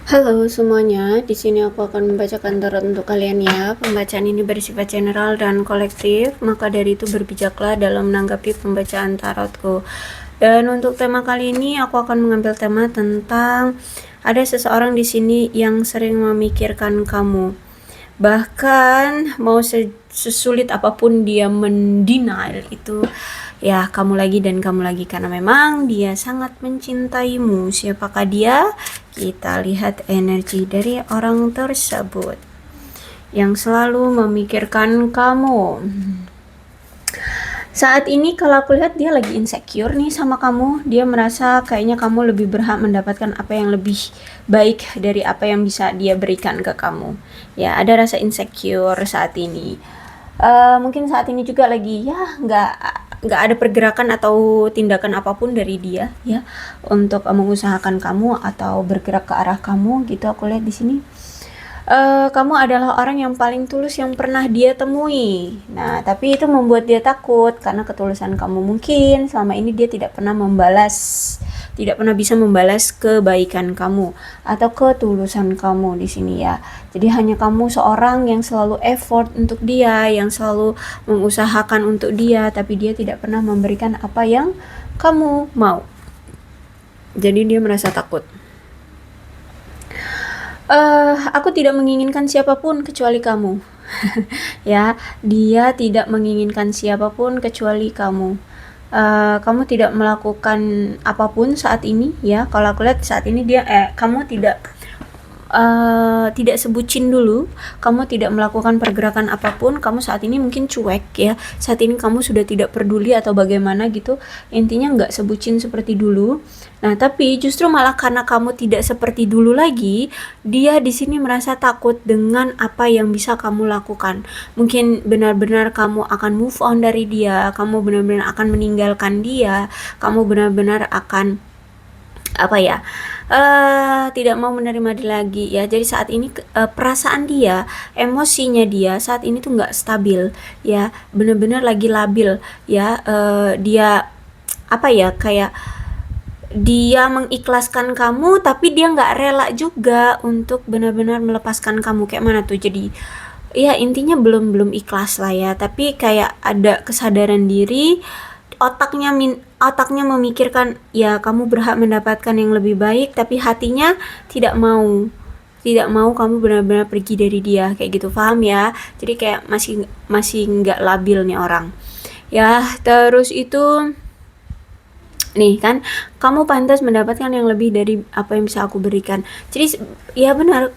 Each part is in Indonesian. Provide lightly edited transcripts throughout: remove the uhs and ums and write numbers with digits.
Halo semuanya, di sini aku akan membacakan tarot untuk kalian ya. Pembacaan ini bersifat general dan kolektif, maka dari itu berbijaklah dalam menanggapi pembacaan tarotku. Dan untuk tema kali ini aku akan mengambil tema tentang ada seseorang di sini yang sering memikirkan kamu. Bahkan mau sesulit apapun dia mendenial itu, ya kamu lagi dan kamu lagi, karena memang dia sangat mencintaimu. Siapakah dia? Kita lihat energi dari orang tersebut yang selalu memikirkan kamu. Saat ini kalau aku lihat dia lagi insecure nih sama kamu. Dia merasa kayaknya kamu lebih berhak mendapatkan apa yang lebih baik dari apa yang bisa dia berikan ke kamu. Ya, ada rasa insecure saat ini. Mungkin saat ini juga lagi ya nggak ada pergerakan atau tindakan apapun dari dia ya untuk mengusahakan kamu atau bergerak ke arah kamu gitu. Aku lihat di sini kamu adalah orang yang paling tulus yang pernah dia temui. Nah, tapi itu membuat dia takut karena ketulusan kamu. Mungkin selama ini dia tidak pernah tidak pernah bisa membalas kebaikan kamu atau ketulusan kamu di sini ya. Jadi hanya kamu seorang yang selalu effort untuk dia, yang selalu mengusahakan untuk dia, tapi dia tidak pernah memberikan apa yang kamu mau. Jadi dia merasa takut. Aku tidak menginginkan siapapun kecuali kamu. Ya, dia tidak menginginkan siapapun kecuali kamu. Kamu tidak melakukan apapun saat ini ya. Kalau aku lihat saat ini kamu tidak sebutin dulu, kamu tidak melakukan pergerakan apapun, kamu saat ini mungkin cuek ya, saat ini kamu sudah tidak peduli atau bagaimana gitu, intinya nggak sebutin seperti dulu. Nah, tapi justru malah karena kamu tidak seperti dulu lagi, dia di sini merasa takut dengan apa yang bisa kamu lakukan. Mungkin benar-benar kamu akan move on dari dia, kamu benar-benar akan meninggalkan dia, kamu benar-benar akan tidak mau menerima dia lagi ya. Jadi saat ini perasaan dia, emosinya dia saat ini tuh nggak stabil ya, bener-bener lagi labil ya. Dia kayak dia mengikhlaskan kamu tapi dia nggak rela juga untuk benar-benar melepaskan kamu. Kayak mana tuh? Jadi ya intinya belum ikhlas lah ya, tapi kayak ada kesadaran diri, otaknya memikirkan ya kamu berhak mendapatkan yang lebih baik, tapi hatinya tidak mau kamu benar-benar pergi dari dia, kayak gitu, paham ya? Jadi kayak masih nggak labil nih orang ya. Terus itu nih kan, kamu pantas mendapatkan yang lebih dari apa yang bisa aku berikan. Jadi ya benar,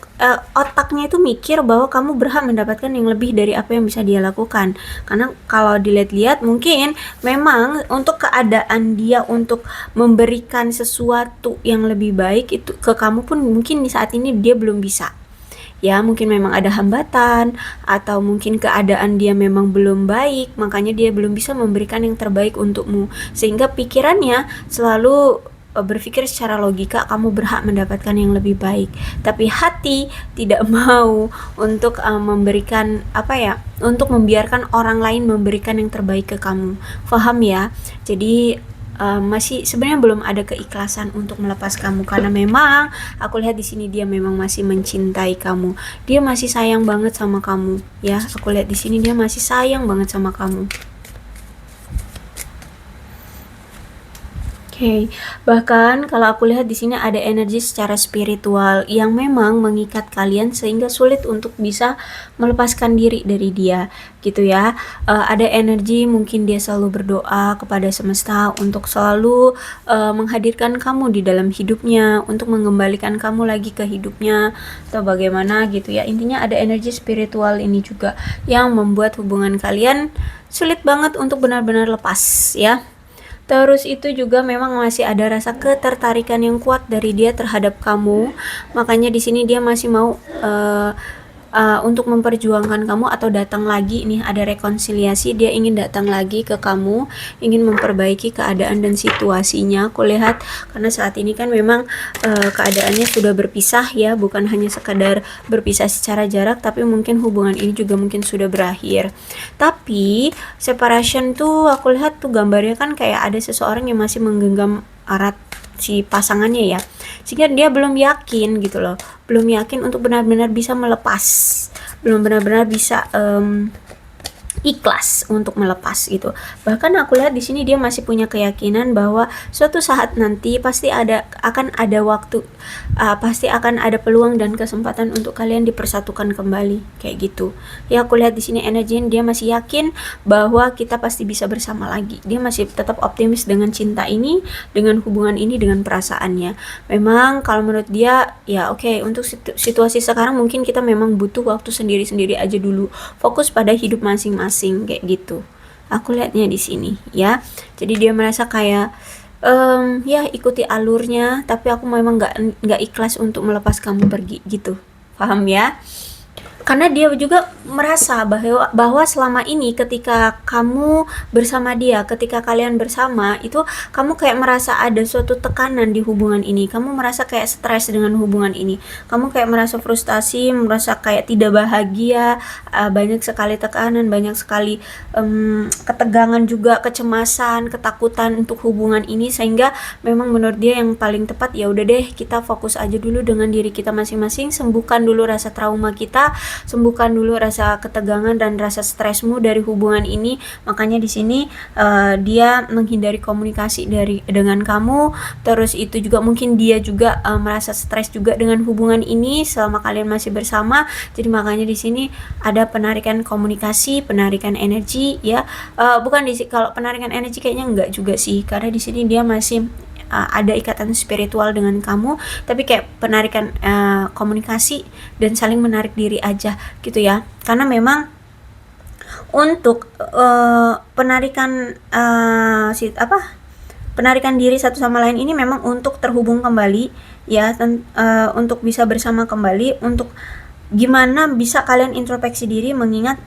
otaknya itu mikir bahwa kamu berhak mendapatkan yang lebih dari apa yang bisa dia lakukan. Karena kalau dilihat-lihat mungkin memang untuk keadaan dia untuk memberikan sesuatu yang lebih baik itu ke kamu pun mungkin di saat ini dia belum bisa. Ya mungkin memang ada hambatan atau mungkin keadaan dia memang belum baik, makanya dia belum bisa memberikan yang terbaik untukmu, sehingga pikirannya selalu berpikir secara logika kamu berhak mendapatkan yang lebih baik, tapi hati tidak mau untuk memberikan untuk membiarkan orang lain memberikan yang terbaik ke kamu, paham ya? Jadi masih sebenarnya belum ada keikhlasan untuk melepas kamu, karena memang aku lihat di sini dia memang masih mencintai kamu. Dia masih sayang banget sama kamu ya. Aku lihat di sini dia masih sayang banget sama kamu. Bahkan kalau aku lihat di sini ada energi secara spiritual yang memang mengikat kalian sehingga sulit untuk bisa melepaskan diri dari dia, gitu ya. Ada energi mungkin dia selalu berdoa kepada semesta untuk selalu menghadirkan kamu di dalam hidupnya, untuk mengembalikan kamu lagi ke hidupnya atau bagaimana gitu ya. Intinya ada energi spiritual ini juga yang membuat hubungan kalian sulit banget untuk benar-benar lepas ya. Terus itu juga memang masih ada rasa ketertarikan yang kuat dari dia terhadap kamu. Makanya di sini dia masih mau untuk memperjuangkan kamu atau datang lagi nih, ada rekonsiliasi, dia ingin datang lagi ke kamu, ingin memperbaiki keadaan dan situasinya. Aku lihat karena saat ini kan memang keadaannya sudah berpisah ya, bukan hanya sekadar berpisah secara jarak, tapi mungkin hubungan ini juga mungkin sudah berakhir. Tapi separation tuh aku lihat tuh gambarnya kan kayak ada seseorang yang masih menggenggam erat si pasangannya ya, sehingga dia belum yakin gitu loh, belum yakin untuk benar-benar bisa melepas, belum benar-benar bisa ikhlas untuk melepas gitu. Bahkan aku lihat di sini dia masih punya keyakinan bahwa suatu saat nanti pasti akan ada waktu, pasti akan ada peluang dan kesempatan untuk kalian dipersatukan kembali kayak gitu. Ya aku lihat di sini energinya dia masih yakin bahwa kita pasti bisa bersama lagi. Dia masih tetap optimis dengan cinta ini, dengan hubungan ini, dengan perasaannya. Memang kalau menurut dia ya oke, untuk situasi sekarang mungkin kita memang butuh waktu sendiri-sendiri aja dulu. Fokus pada hidup masing-masing kayak gitu. Aku lihatnya di sini ya. Jadi dia merasa kayak ya ikuti alurnya, tapi aku memang nggak ikhlas untuk melepas kamu pergi gitu. Paham ya? Karena dia juga merasa bahwa selama ini ketika kamu bersama dia, ketika kalian bersama itu kamu kayak merasa ada suatu tekanan di hubungan ini, kamu merasa kayak stres dengan hubungan ini, kamu kayak merasa frustasi, merasa kayak tidak bahagia, banyak sekali tekanan, banyak sekali ketegangan juga, kecemasan, ketakutan untuk hubungan ini, sehingga memang menurut dia yang paling tepat ya udah deh, kita fokus aja dulu dengan diri kita masing-masing, sembuhkan dulu rasa trauma kita, sembuhkan dulu rasa ketegangan dan rasa stresmu dari hubungan ini. Makanya di sini dia menghindari komunikasi dengan kamu. Terus itu juga mungkin dia juga merasa stres juga dengan hubungan ini selama kalian masih bersama. Jadi makanya di sini ada penarikan komunikasi, penarikan energi ya. Bukan kalau penarikan energi kayaknya enggak juga sih, karena di sini dia masih ada ikatan spiritual dengan kamu, tapi kayak penarikan komunikasi dan saling menarik diri aja gitu ya. Karena memang untuk penarikan penarikan diri satu sama lain ini memang untuk terhubung kembali ya, untuk bisa bersama kembali, untuk gimana bisa kalian introspeksi diri, mengingat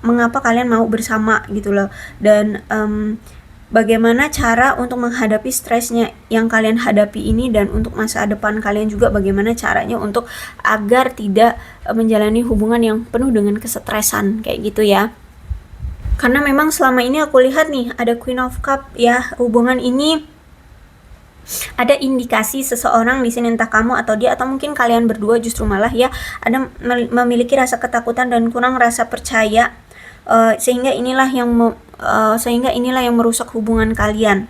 mengapa kalian mau bersama gitu loh, dan bagaimana cara untuk menghadapi stresnya yang kalian hadapi ini, dan untuk masa depan kalian juga bagaimana caranya untuk agar tidak menjalani hubungan yang penuh dengan kesetresan kayak gitu ya. Karena memang selama ini aku lihat nih ada Queen of Cup ya, hubungan ini ada indikasi seseorang di sini, entah kamu atau dia, atau mungkin kalian berdua justru malah ya ada memiliki rasa ketakutan dan kurang rasa percaya, sehingga inilah yang merusak hubungan kalian.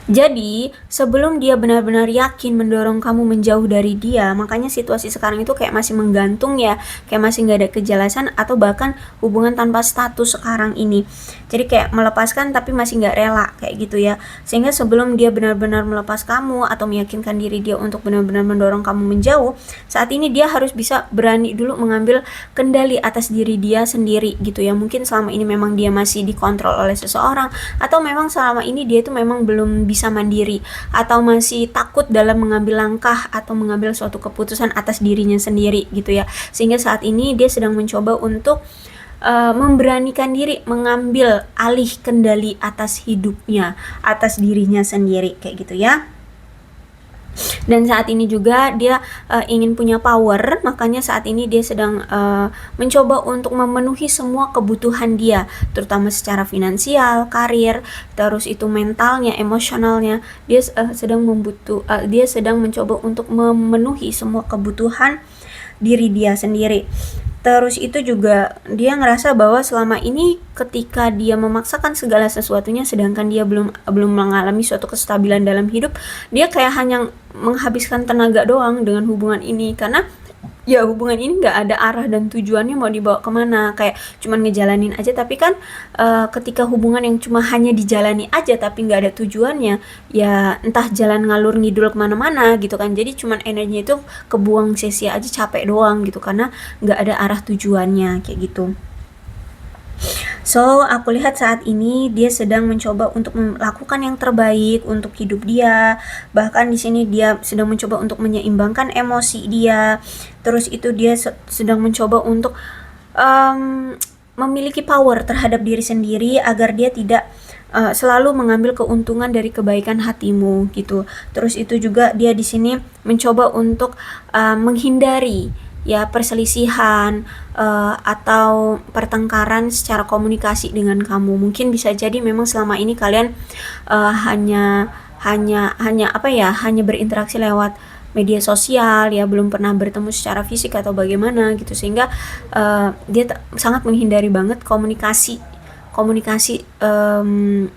Jadi sebelum dia benar-benar yakin mendorong kamu menjauh dari dia, makanya situasi sekarang itu kayak masih menggantung ya, kayak masih nggak ada kejelasan, atau bahkan hubungan tanpa status sekarang ini. Jadi kayak melepaskan tapi masih nggak rela kayak gitu ya. Sehingga sebelum dia benar-benar melepas kamu atau meyakinkan diri dia untuk benar-benar mendorong kamu menjauh, saat ini dia harus bisa berani dulu mengambil kendali atas diri dia sendiri gitu ya. Mungkin selama ini memang dia masih dikontrol oleh seseorang, atau memang selama ini dia itu memang belum bisa mandiri, atau masih takut dalam mengambil langkah atau mengambil suatu keputusan atas dirinya sendiri gitu ya. Sehingga saat ini dia sedang mencoba untuk memberanikan diri mengambil alih kendali atas hidupnya, atas dirinya sendiri kayak gitu ya. Dan saat ini juga dia ingin punya power, makanya saat ini dia sedang mencoba untuk memenuhi semua kebutuhan dia, terutama secara finansial, karir, terus itu mentalnya, emosionalnya. Dia dia sedang mencoba untuk memenuhi semua kebutuhan diri dia sendiri. Terus itu juga dia ngerasa bahwa selama ini ketika dia memaksakan segala sesuatunya, sedangkan dia belum mengalami suatu kestabilan dalam hidup, dia kayak hanya menghabiskan tenaga doang dengan hubungan ini, karena ya hubungan ini nggak ada arah dan tujuannya mau dibawa kemana, kayak cuman ngejalanin aja. Tapi kan ketika hubungan yang cuma hanya dijalani aja tapi nggak ada tujuannya, ya entah jalan ngalur ngidul kemana-mana gitu kan. Jadi cuman energinya itu kebuang sia-sia aja, capek doang gitu, karena nggak ada arah tujuannya kayak gitu. So, aku lihat saat ini dia sedang mencoba untuk melakukan yang terbaik untuk hidup dia. Bahkan di sini dia sedang mencoba untuk menyeimbangkan emosi dia. Terus itu dia sedang mencoba untuk memiliki power terhadap diri sendiri agar dia tidak selalu mengambil keuntungan dari kebaikan hatimu gitu. Terus itu juga dia di sini mencoba untuk menghindari ya perselisihan atau pertengkaran secara komunikasi dengan kamu. Mungkin bisa jadi memang selama ini kalian hanya hanya apa ya, hanya berinteraksi lewat media sosial ya, belum pernah bertemu secara fisik atau bagaimana gitu, sehingga dia sangat menghindari banget komunikasi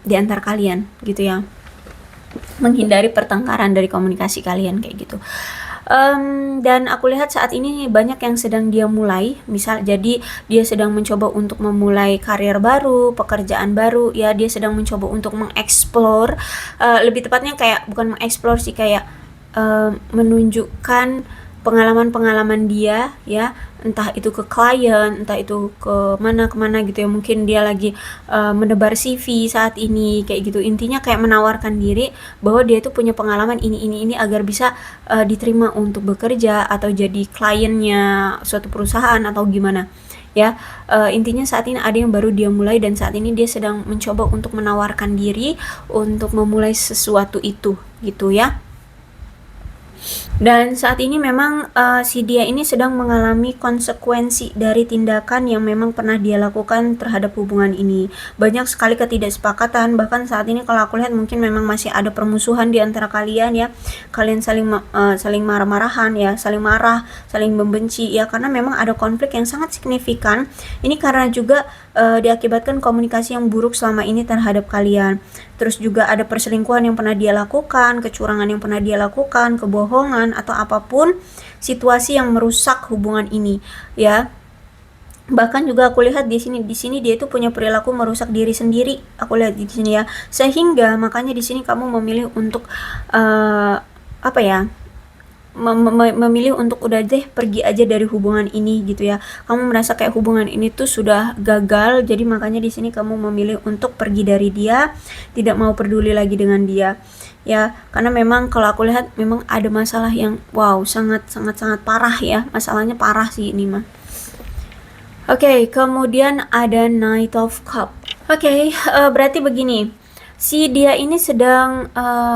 di antar kalian gitu ya, menghindari pertengkaran dari komunikasi kalian kayak gitu. Dan aku lihat saat ini banyak yang sedang dia mulai, misal jadi dia sedang mencoba untuk memulai karir baru, pekerjaan baru ya, dia sedang mencoba untuk mengeksplor, lebih tepatnya kayak bukan mengeksplor sih, kayak menunjukkan pengalaman-pengalaman dia ya, entah itu ke klien, entah itu ke kemana gitu ya, mungkin dia lagi menebar CV saat ini kayak gitu. Intinya kayak menawarkan diri bahwa dia itu punya pengalaman ini agar bisa diterima untuk bekerja atau jadi kliennya suatu perusahaan atau gimana ya. Intinya saat ini ada yang baru dia mulai, dan saat ini dia sedang mencoba untuk menawarkan diri untuk memulai sesuatu itu gitu ya. Dan saat ini memang si dia ini sedang mengalami konsekuensi dari tindakan yang memang pernah dia lakukan terhadap hubungan ini. Banyak sekali ketidaksepakatan, bahkan saat ini kalau aku lihat mungkin memang masih ada permusuhan di antara kalian ya. Kalian saling marah-marahan ya, saling marah, saling membenci ya, karena memang ada konflik yang sangat signifikan. Ini karena juga diakibatkan komunikasi yang buruk selama ini terhadap kalian. Terus juga ada perselingkuhan yang pernah dia lakukan, kecurangan yang pernah dia lakukan, kebohongan atau apapun situasi yang merusak hubungan ini ya. Bahkan juga aku lihat di sini dia itu punya perilaku merusak diri sendiri. Aku lihat di sini ya. Sehingga makanya di sini kamu memilih untuk apa ya? Memilih untuk udah deh pergi aja dari hubungan ini gitu ya. Kamu merasa kayak hubungan ini tuh sudah gagal, jadi makanya di sini kamu memilih untuk pergi dari dia, tidak mau peduli lagi dengan dia ya, karena memang kalau aku lihat memang ada masalah yang sangat parah ya, masalahnya parah sih ini mah. Oke, kemudian ada Knight of Cup. Oke, berarti begini, si dia ini sedang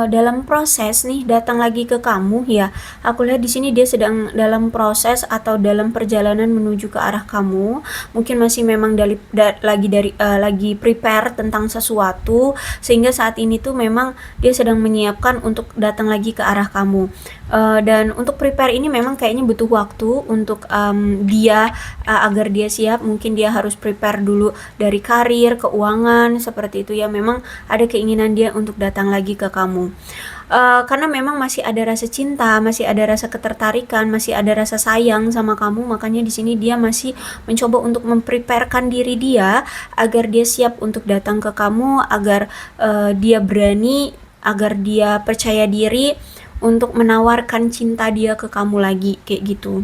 dalam proses nih datang lagi ke kamu ya. Aku lihat di sini dia sedang dalam proses atau dalam perjalanan menuju ke arah kamu. Mungkin masih memang lagi prepare tentang sesuatu, sehingga saat ini tuh memang dia sedang menyiapkan untuk datang lagi ke arah kamu. Dan untuk prepare ini memang kayaknya butuh waktu untuk dia agar dia siap. Mungkin dia harus prepare dulu dari karir, keuangan seperti itu ya. Memang ada keinginan dia untuk datang lagi ke kamu. Karena memang masih ada rasa cinta, masih ada rasa ketertarikan, masih ada rasa sayang sama kamu, makanya di sini dia masih mencoba untuk mempreparekan diri dia agar dia siap untuk datang ke kamu, agar dia berani, agar dia percaya diri untuk menawarkan cinta dia ke kamu lagi kayak gitu.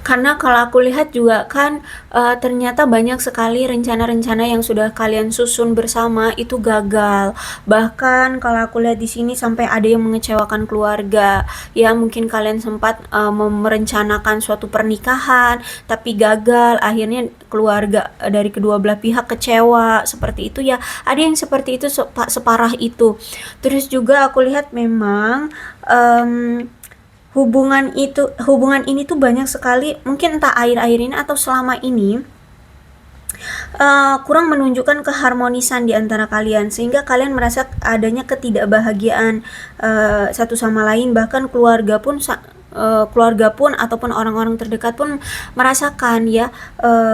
Karena kalau aku lihat juga kan ternyata banyak sekali rencana-rencana yang sudah kalian susun bersama itu gagal. Bahkan kalau aku lihat di sini sampai ada yang mengecewakan keluarga. Ya, mungkin kalian sempat merencanakan suatu pernikahan tapi gagal. Akhirnya keluarga dari kedua belah pihak kecewa seperti itu ya. Ada yang seperti itu separah itu. Terus juga aku lihat memang hubungan ini tuh banyak sekali, mungkin entah akhir-akhir ini atau selama ini kurang menunjukkan keharmonisan di antara kalian, sehingga kalian merasa adanya ketidakbahagiaan satu sama lain. Bahkan keluarga pun ataupun orang-orang terdekat pun merasakan ya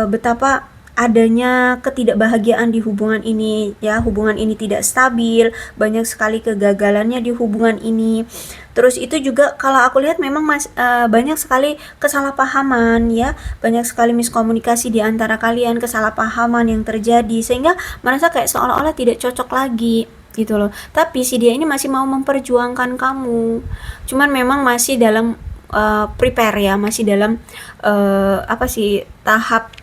betapa adanya ketidakbahagiaan di hubungan ini ya. Hubungan ini tidak stabil, banyak sekali kegagalannya di hubungan ini. Terus itu juga kalau aku lihat memang banyak sekali kesalahpahaman ya, banyak sekali miskomunikasi di antara kalian, kesalahpahaman yang terjadi sehingga merasa kayak seolah-olah tidak cocok lagi gitu loh. Tapi si dia ini masih mau memperjuangkan kamu, cuman memang masih dalam prepare ya, masih dalam tahap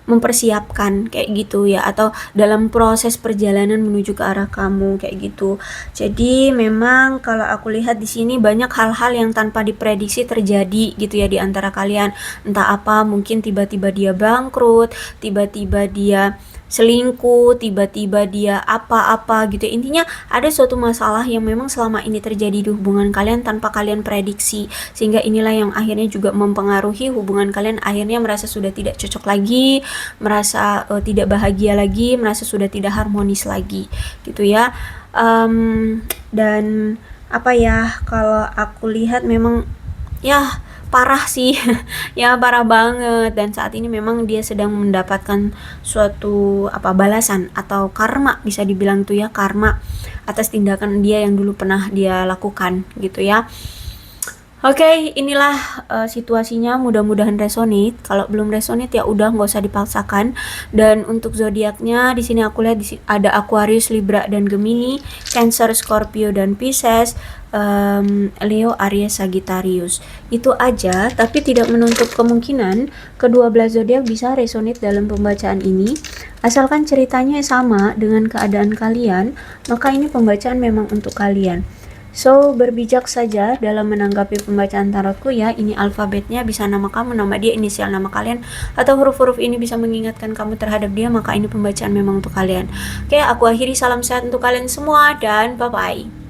mempersiapkan kayak gitu ya, atau dalam proses perjalanan menuju ke arah kamu kayak gitu. Jadi memang kalau aku lihat di sini banyak hal-hal yang tanpa diprediksi terjadi gitu ya di antara kalian. Entah apa, mungkin tiba-tiba dia bangkrut, tiba-tiba dia selingkuh, tiba-tiba dia apa-apa gitu. Intinya ada suatu masalah yang memang selama ini terjadi di hubungan kalian tanpa kalian prediksi, sehingga inilah yang akhirnya juga mempengaruhi hubungan kalian. Akhirnya merasa sudah tidak cocok lagi, merasa tidak bahagia lagi, merasa sudah tidak harmonis lagi gitu ya. Dan apa ya, kalau aku lihat memang ya parah sih ya parah banget, dan saat ini memang dia sedang mendapatkan suatu balasan atau karma, bisa dibilang tuh ya, karma atas tindakan dia yang dulu pernah dia lakukan gitu ya. Oke, inilah situasinya, mudah-mudahan resonate. Kalau belum resonate ya udah, nggak usah dipaksakan. Dan untuk zodiaknya di sini aku lihat ada Aquarius, Libra dan Gemini, Cancer, Scorpio dan Pisces, Leo, Aries, Sagittarius. Itu aja, tapi tidak menutup kemungkinan kedua-belah zodiak bisa resonate dalam pembacaan ini. Asalkan ceritanya sama dengan keadaan kalian, maka ini pembacaan memang untuk kalian. So, berbijak saja dalam menanggapi pembacaan tarotku ya. Ini alfabetnya, bisa nama kamu, nama dia, inisial nama kalian, atau huruf-huruf ini bisa mengingatkan kamu terhadap dia, maka ini pembacaan memang untuk kalian. Oke, aku akhiri, salam sehat untuk kalian semua dan bye-bye.